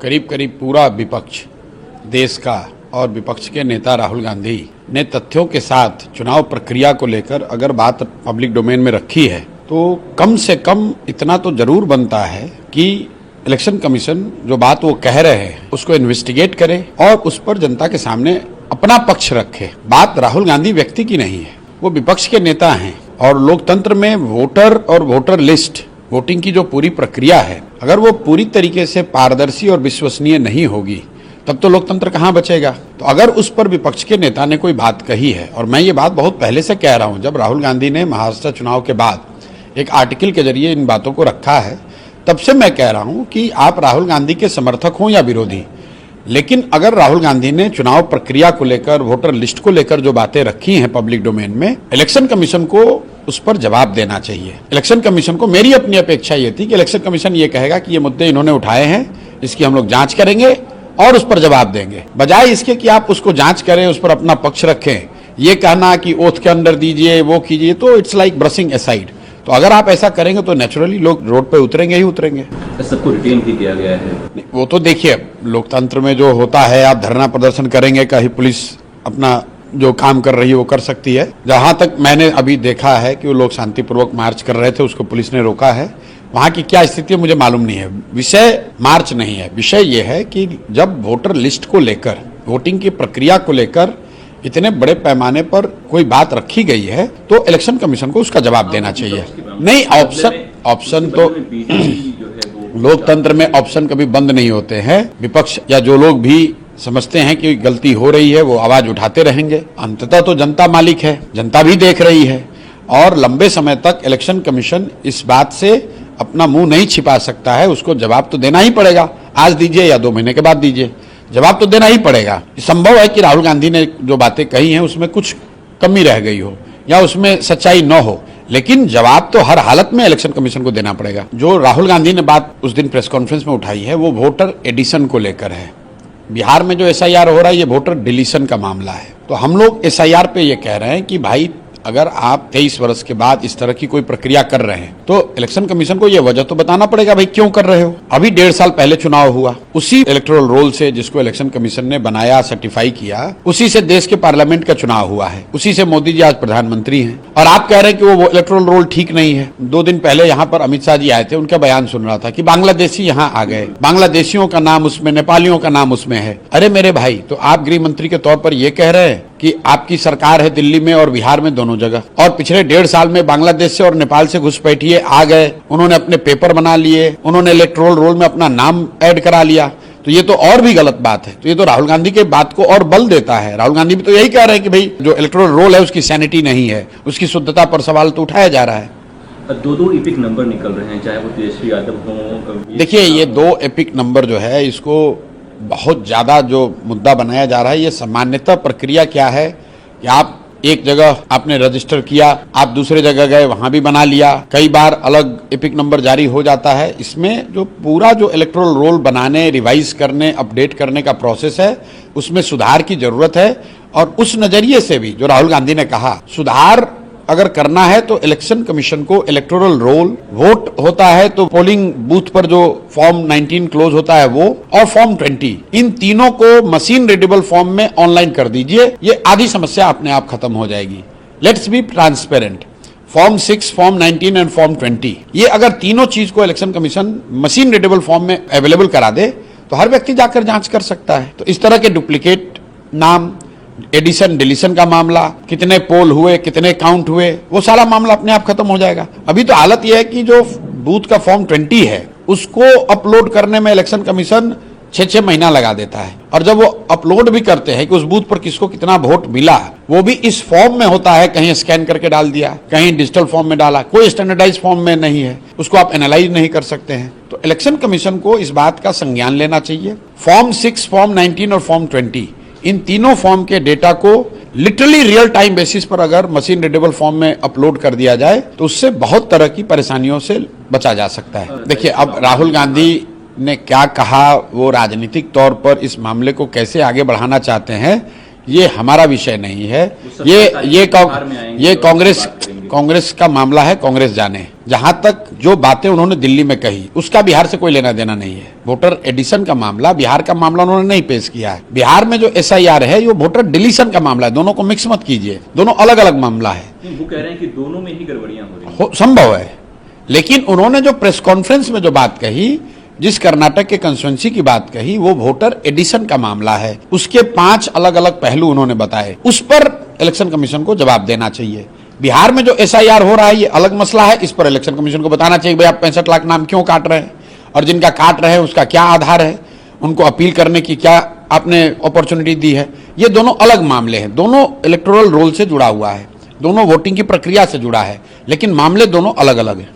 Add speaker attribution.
Speaker 1: करीब करीब पूरा विपक्ष देश का और विपक्ष के नेता राहुल गांधी ने तथ्यों के साथ चुनाव प्रक्रिया को लेकर अगर बात पब्लिक डोमेन में रखी है तो कम से कम इतना तो जरूर बनता है कि इलेक्शन कमीशन जो बात वो कह रहे हैं उसको इन्वेस्टिगेट करे और उस पर जनता के सामने अपना पक्ष रखे। बात राहुल गांधी व्यक्ति की नहीं है, वो विपक्ष के नेता हैं और लोकतंत्र में वोटर और वोटर लिस्ट वोटिंग की जो पूरी प्रक्रिया है अगर वो पूरी तरीके से पारदर्शी और विश्वसनीय नहीं होगी तब तो लोकतंत्र कहाँ बचेगा। तो अगर उस पर विपक्ष के नेता ने कोई बात कही है, और मैं ये बात बहुत पहले से कह रहा हूँ, जब राहुल गांधी ने महाराष्ट्र चुनाव के बाद एक आर्टिकल के जरिए इन बातों को रखा है तब से मैं कह रहा हूँ कि आप राहुल गांधी के समर्थक हों या विरोधी, लेकिन अगर राहुल गांधी ने चुनाव प्रक्रिया को लेकर वोटर लिस्ट को लेकर जो बातें रखी हैं पब्लिक डोमेन में, इलेक्शन कमीशन को उस पर जवाब देना चाहिए। इलेक्शन कमीशन को मेरी अपनी अपेक्षा ये थी कि इलेक्शन कमीशन ये कहेगा कि ये मुद्दे इन्होंने उठाए हैं, इसकी हम लोग जांच करेंगे और उस पर जवाब देंगे, बजाय इसके कि आप उसको जांच करें, उस पर अपना पक्ष रखें। ये कहना कि ओथ के अंदर दीजिए, वो कीजिए, तो इट्स लाइक ब्रशिंग असाइड। तो अगर आप ऐसा करेंगे तो नेचुरली लोग रोड पे उतरेंगे ही उतरेंगे।
Speaker 2: सबको रिटेन भी किया गया है।
Speaker 1: वो तो देखिए लोकतंत्र में जो होता है, आप धरना प्रदर्शन करेंगे, कहीं पुलिस अपना जो काम कर रही है वो कर सकती है। जहां तक मैंने अभी देखा है कि वो लोग शांतिपूर्वक मार्च कर रहे थे, उसको पुलिस ने रोका है। वहां की क्या स्थिति है मुझे मालूम नहीं है। विषय मार्च नहीं है, विषय ये है कि जब वोटर लिस्ट को लेकर, वोटिंग की प्रक्रिया को लेकर इतने बड़े पैमाने पर कोई बात रखी गई है तो इलेक्शन कमीशन को उसका जवाब देना चाहिए। नहीं, ऑप्शन तो लोकतंत्र में ऑप्शन कभी बंद नहीं होते हैं। विपक्ष या जो लोग भी समझते हैं कि गलती हो रही है वो आवाज उठाते रहेंगे। अंततः तो जनता मालिक है, जनता भी देख रही है और लंबे समय तक इलेक्शन कमीशन इस बात से अपना मुंह नहीं छिपा सकता है। उसको जवाब तो देना ही पड़ेगा, आज दीजिए या 2 महीने के बाद दीजिए, जवाब तो देना ही पड़ेगा। संभव है कि राहुल गांधी ने जो बातें कही हैं उसमें कुछ कमी रह गई हो या उसमें सच्चाई न हो, लेकिन जवाब तो हर हालत में इलेक्शन कमीशन को देना पड़ेगा। जो राहुल गांधी ने बात उस दिन प्रेस कॉन्फ्रेंस में उठाई है वो वोटर एडिशन को लेकर है। बिहार में जो एसआईआर हो रहा है ये वोटर डिलीशन का मामला है। तो हम लोग एसआईआर पे ये कह रहे हैं कि भाई अगर आप 23 वर्ष के बाद इस तरह की कोई प्रक्रिया कर रहे हैं तो इलेक्शन कमीशन को यह वजह तो बताना पड़ेगा भाई क्यों कर रहे हो। अभी 1.5 साल पहले चुनाव हुआ, उसी इलेक्टोरल रोल से जिसको इलेक्शन कमीशन ने बनाया, सर्टिफाई किया, उसी से देश के पार्लियामेंट का चुनाव हुआ है, उसी से मोदी जी आज प्रधानमंत्री हैं और आप कह रहे हैं कि वो इलेक्टोरल रोल ठीक नहीं है। 2 दिन पहले यहाँ पर अमित शाह जी आए थे, उनका बयान सुन रहा था कि बांग्लादेशी यहाँ आ गए, बांग्लादेशियों का नाम उसमें, नेपालियों का नाम उसमें है। अरे मेरे भाई, तो आप गृह मंत्री के तौर पर ये कह रहे हैं कि आपकी सरकार है दिल्ली में और बिहार में दोनों जगह, और पिछले 1.5 साल में बांग्लादेश से और नेपाल से घुसपैठिए आ गए, उन्होंने अपने पेपर बना लिए, उन्होंने इलेक्टोरल रोल में अपना नाम ऐड करा लिया, तो ये तो और भी गलत बात है। तो ये तो राहुल गांधी के बात को और बल देता है। राहुल गांधी भी तो यही कह रहे हैं कि भाई जो इलेक्टोरल रोल है उसकी सैनिटी नहीं है, उसकी शुद्धता पर सवाल तो उठाया जा रहा है।
Speaker 2: 2 एपिक नंबर निकल रहे हैं, चाहे वो तेजस्वी यादव हो।
Speaker 1: देखिए ये 2 एपिक नंबर जो है इसको बहुत ज्यादा जो मुद्दा बनाया जा रहा है, ये सामान्यतः प्रक्रिया क्या है कि आप एक जगह आपने रजिस्टर किया, आप दूसरे जगह गए वहां भी बना लिया, कई बार अलग एपिक नंबर जारी हो जाता है। इसमें जो पूरा जो इलेक्टोरल रोल बनाने, रिवाइज करने, अपडेट करने का प्रोसेस है उसमें सुधार की जरूरत है। और उस नजरिए से भी जो राहुल गांधी ने कहा, सुधार अगर करना है तो इलेक्शन कमीशन को इलेक्टोरल रोल, वोट होता है तो पोलिंग बूथ पर जो फॉर्म 19 क्लोज होता है वो, और फॉर्म 20, इन तीनों को मशीन रीडेबल फॉर्म में ऑनलाइन कर दीजिए, ये आधी समस्या अपने आप खत्म हो जाएगी। Let's be transparent. Form 6, form 19 and form 20, ये अगर तीनों चीज को election commission machine readable form में अवेलेबल करा दे तो हर व्यक्ति जाकर जांच कर सकता है। तो इस तरह के डुप्लीकेट नाम, एडिशन डिलीशन का मामला, कितने पोल हुए, कितने काउंट हुए, वो सारा मामला अपने आप खत्म हो जाएगा। अभी तो हालत यह है कि जो बूथ का फॉर्म 20 है उसको अपलोड करने में इलेक्शन कमीशन 6-6 महीना लगा देता है, और जब वो अपलोड भी करते हैं कि उस बूथ पर किसको कितना वोट मिला, वो भी इस फॉर्म में होता है, कहीं स्कैन करके डाल दिया, कहीं डिजिटल फॉर्म में डाला, कोई स्टैंडर्डाइज फॉर्म में नहीं है, उसको आप एनालाइज नहीं कर सकते हैं। तो इलेक्शन कमीशन को इस बात का संज्ञान लेना चाहिए। फॉर्म 6, फॉर्म 19 और फॉर्म 20, इन तीनों फॉर्म के डेटा को लिटरली रियल टाइम बेसिस पर अगर मशीन रीडेबल फॉर्म में अपलोड कर दिया जाए तो उससे बहुत तरह की परेशानियों से बचा जा सकता है। देखिए अब राहुल गांधी ने क्या कहा, वो राजनीतिक तौर पर इस मामले को कैसे आगे बढ़ाना चाहते हैं, ये हमारा विषय नहीं है। ये कांग्रेस का मामला है, कांग्रेस जाने। जहां तक जो बातें उन्होंने दिल्ली में कही उसका बिहार से कोई लेना देना नहीं है। वोटर एडिशन का मामला, बिहार का मामला उन्होंने नहीं पेश किया है। बिहार में जो SIR है ये वोटर डिलीशन का मामला है। दोनों को मिक्स मत कीजिए, दोनों अलग अलग मामला है।
Speaker 2: वो कह रहे हैं कि दोनों में ही गड़बड़ियां हो रही हैं।
Speaker 1: संभव है, लेकिन उन्होंने जो प्रेस कॉन्फ्रेंस में जो बात कही, जिस कर्नाटक के कंस्टिट्यूंसी की बात कही, वो वोटर एडिशन का मामला है। उसके 5 अलग अलग पहलू उन्होंने बताए, उस पर इलेक्शन कमीशन को जवाब देना चाहिए। बिहार में जो SIR हो रहा है ये अलग मसला है, इस पर इलेक्शन कमीशन को बताना चाहिए भाई आप 65 लाख नाम क्यों काट रहे हैं, और जिनका काट रहे हैं उसका क्या आधार है, उनको अपील करने की क्या आपने अपॉर्चुनिटी दी है। ये दोनों अलग मामले हैं, दोनों इलेक्टोरल रोल से जुड़ा हुआ है, दोनों वोटिंग की प्रक्रिया से जुड़ा है, लेकिन मामले दोनों अलग अलग हैं।